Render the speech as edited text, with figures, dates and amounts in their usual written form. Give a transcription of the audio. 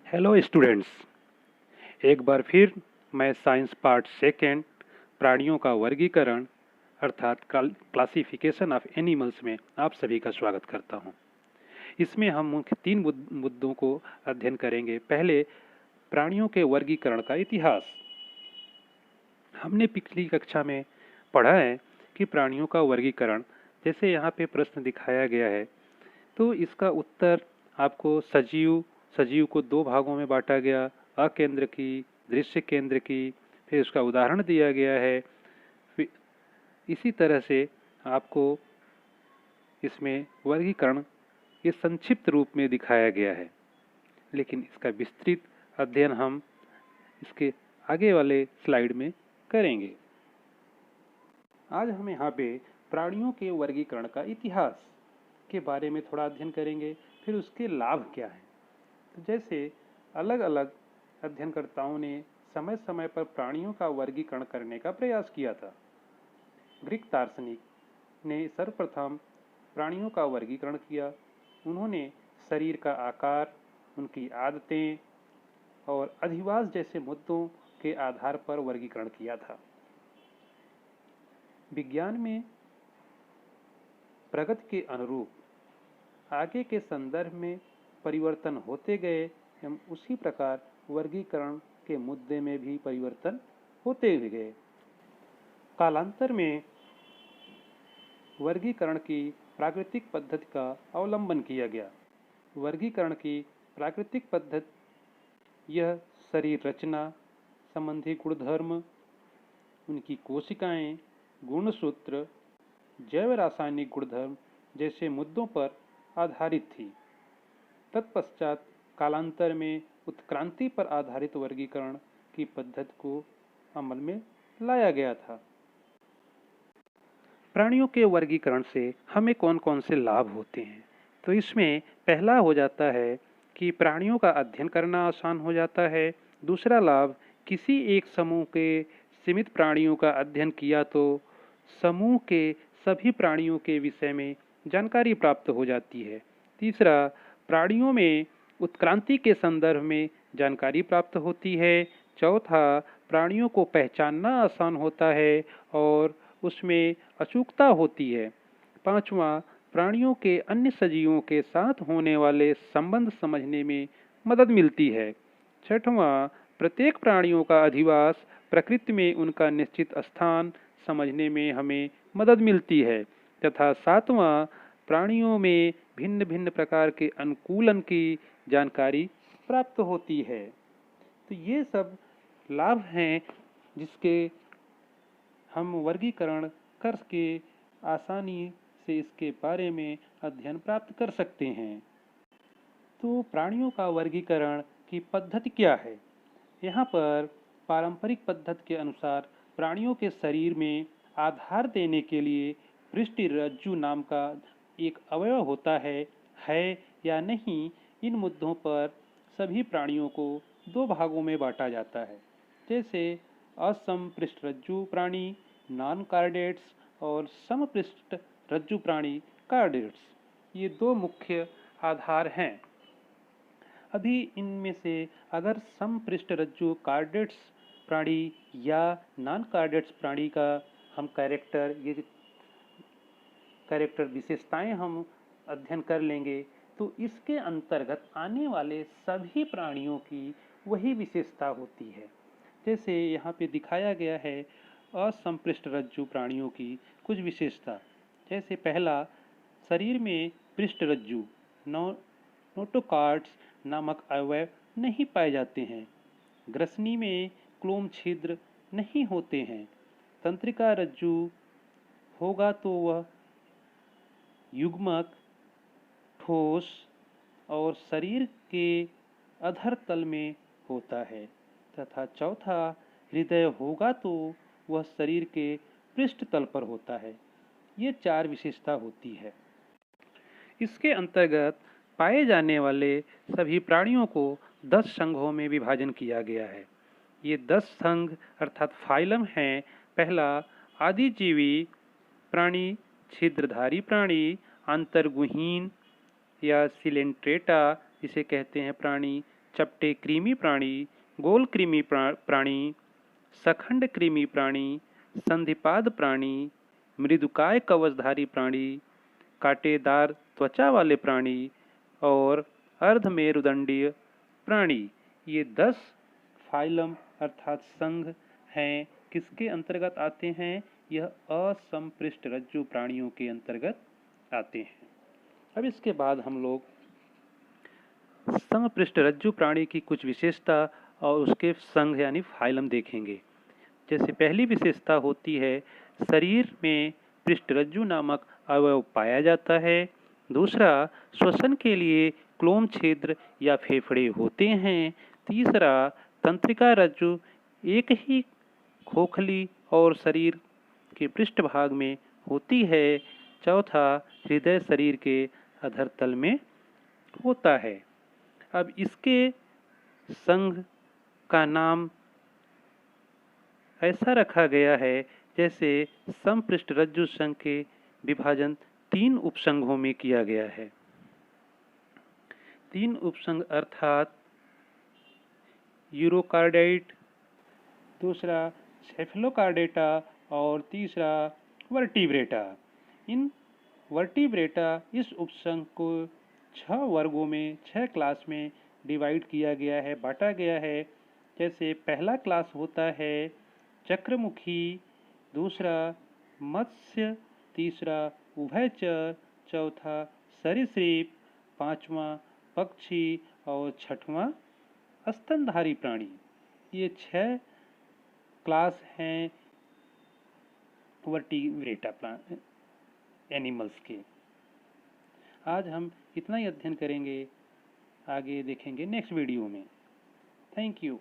Hello students. एक बार फिर मैं साइंस पार्ट सेकेंड प्राणियों का वर्गीकरण अर्थात क्लासिफिकेशन ऑफ एनिमल्स में आप सभी का स्वागत करता हूं। इसमें हम मुख्य तीन मुद्दों को अध्ययन करेंगे। पहले, प्राणियों के वर्गीकरण का इतिहास। हमने पिछली कक्षा में पढ़ा है कि प्राणियों का वर्गीकरण, जैसे यहाँ पे प्रश्न दिखाया गया है, तो इसका उत्तर आपको सजीव को दो भागों में बांटा गया, अकेंद्रकी, दृश्य केंद्रकी, फिर उसका उदाहरण दिया गया है। इसी तरह से आपको इसमें वर्गीकरण ये संक्षिप्त रूप में दिखाया गया है, लेकिन इसका विस्तृत अध्ययन हम इसके आगे वाले स्लाइड में करेंगे। आज हम यहाँ पे प्राणियों के वर्गीकरण का इतिहास के बारे में थोड़ा अध्ययन करेंगे, फिर उसके लाभ क्या हैं। तो जैसे अलग अलग अध्ययनकर्ताओं ने समय समय पर प्राणियों का वर्गीकरण करने का प्रयास किया था। ग्रीक दार्शनिक ने सर्वप्रथम प्राणियों का वर्गीकरण किया। उन्होंने शरीर का आकार, उनकी आदतें और अधिवास जैसे मुद्दों के आधार पर वर्गीकरण किया था। विज्ञान में प्रगति के अनुरूप आगे के संदर्भ में परिवर्तन होते गए एवं उसी प्रकार वर्गीकरण के मुद्दे में भी परिवर्तन होते हुए गए। कालांतर में वर्गीकरण की प्राकृतिक पद्धति का अवलंबन किया गया। वर्गीकरण की प्राकृतिक पद्धति यह शरीर रचना संबंधी गुणधर्म, उनकी कोशिकाएं, गुणसूत्र, जैव रासायनिक गुणधर्म जैसे मुद्दों पर आधारित थी। तत्पश्चात कालांतर में उत्क्रांति पर आधारित वर्गीकरण की पद्धति को अमल में लाया गया था। प्राणियों के वर्गीकरण से हमें कौन कौन से लाभ होते हैं? तो इसमें पहला हो जाता है कि प्राणियों का अध्ययन करना आसान हो जाता है। दूसरा लाभ, किसी एक समूह के सीमित प्राणियों का अध्ययन किया तो समूह के सभी प्राणियों के विषय में जानकारी प्राप्त हो जाती है। तीसरा, प्राणियों में उत्क्रांति के संदर्भ में जानकारी प्राप्त होती है। चौथा, प्राणियों को पहचानना आसान होता है और उसमें अचूकता होती है। पांचवा, प्राणियों के अन्य सजीवों के साथ होने वाले संबंध समझने में मदद मिलती है। छठवां, प्रत्येक प्राणियों का अधिवास, प्रकृति में उनका निश्चित स्थान समझने में हमें मदद मिलती है। तथा सातवां, प्राणियों में भिन्न भिन्न प्रकार के अनुकूलन की जानकारी प्राप्त होती है। तो ये सब लाभ हैं जिसके हम वर्गीकरण करके आसानी से इसके बारे में अध्ययन प्राप्त कर सकते हैं। तो प्राणियों का वर्गीकरण की पद्धति क्या है? यहाँ पर पारंपरिक पद्धति के अनुसार प्राणियों के शरीर में आधार देने के लिए पृष्ठ रज्जु नाम का एक अवयव होता है या नहीं, इन मुद्दों पर सभी प्राणियों को दो भागों में बांटा जाता है। जैसे असमपृष्ठ रज्जु प्राणी नॉन कार्डेट्स और समपृष्ठ रज्जु प्राणी कार्डेट्स, ये दो मुख्य आधार हैं। अभी इनमें से अगर समपृष्ठ रज्जु कार्डेट्स प्राणी या नॉन कार्डेट्स प्राणी का हम कैरेक्टर विशेषताएं हम अध्ययन कर लेंगे तो इसके अंतर्गत आने वाले सभी प्राणियों की वही विशेषता होती है। जैसे यहाँ पे दिखाया गया है असमपृष्ठ रज्जु प्राणियों की कुछ विशेषता। जैसे पहला, शरीर में पृष्ठ रज्जु नोटोकॉर्ड्स नामक अवयव नहीं पाए जाते हैं। ग्रसनी में क्लोम छिद्र नहीं होते हैं। तंत्रिका रज्जु होगा तो वह युग्मक, ठोस और शरीर के अधर तल में होता है। तथा चौथा, हृदय होगा तो वह शरीर के पृष्ठ तल पर होता है। ये चार विशेषता होती है। इसके अंतर्गत पाए जाने वाले सभी प्राणियों को 10 संघों में विभाजन किया गया है। ये 10 संघ अर्थात फाइलम हैं। पहला, आदिजीवी प्राणी, छिद्रधारी प्राणी, अंतर्गुहीन या सिलेंट्रेटा जिसे कहते हैं प्राणी, चपटे कृमि प्राणी, गोल कृमि प्राणी, सखंड कृमि प्राणी, संधिपाद प्राणी, मृदुकाय कवचधारी प्राणी, कांटेदार त्वचा वाले प्राणी और अर्धमेरुदंडीय प्राणी। ये 10 फाइलम अर्थात संघ हैं। किसके अंतर्गत आते हैं? यह असंपृष्ठ रज्जु प्राणियों के अंतर्गत आते हैं। अब इसके बाद हम लोग समपृष्ठ रज्जु प्राणी की कुछ विशेषता और उसके संघ यानी फाइलम देखेंगे। जैसे पहली विशेषता होती है, शरीर में पृष्ठरज्जु नामक अवयव पाया जाता है। दूसरा, श्वसन के लिए क्लोम छिद्र या फेफड़े होते हैं। तीसरा, तंत्रिका रज्जु एक ही खोखली और शरीर के पृष्ठभाग में होती है। चौथा, हृदय शरीर के अधरतल में होता है। अब इसके संघ का नाम ऐसा रखा गया है जैसे समपृष्ठ रज्जु संघ के विभाजन 3 उपसंघों में किया गया है। 3 उपसंघ अर्थात यूरोकार्डाइट, दूसरा सेफलोकार्डेटा और तीसरा वर्टिब्रेटा। इन वर्टिब्रेटा इस उपसंघ को 6 वर्गों में 6 क्लास में डिवाइड किया गया है, बांटा गया है। जैसे पहला क्लास होता है चक्रमुखी, दूसरा मत्स्य, तीसरा उभयचर, चौथा सरीसृप, पांचवा पक्षी और छठवां स्तनधारी प्राणी। ये 6 क्लास हैं वर्टिब्रेटा एनिमल्स के। आज हम इतना ही अध्ययन करेंगे, आगे देखेंगे नेक्स्ट वीडियो में। Thank you.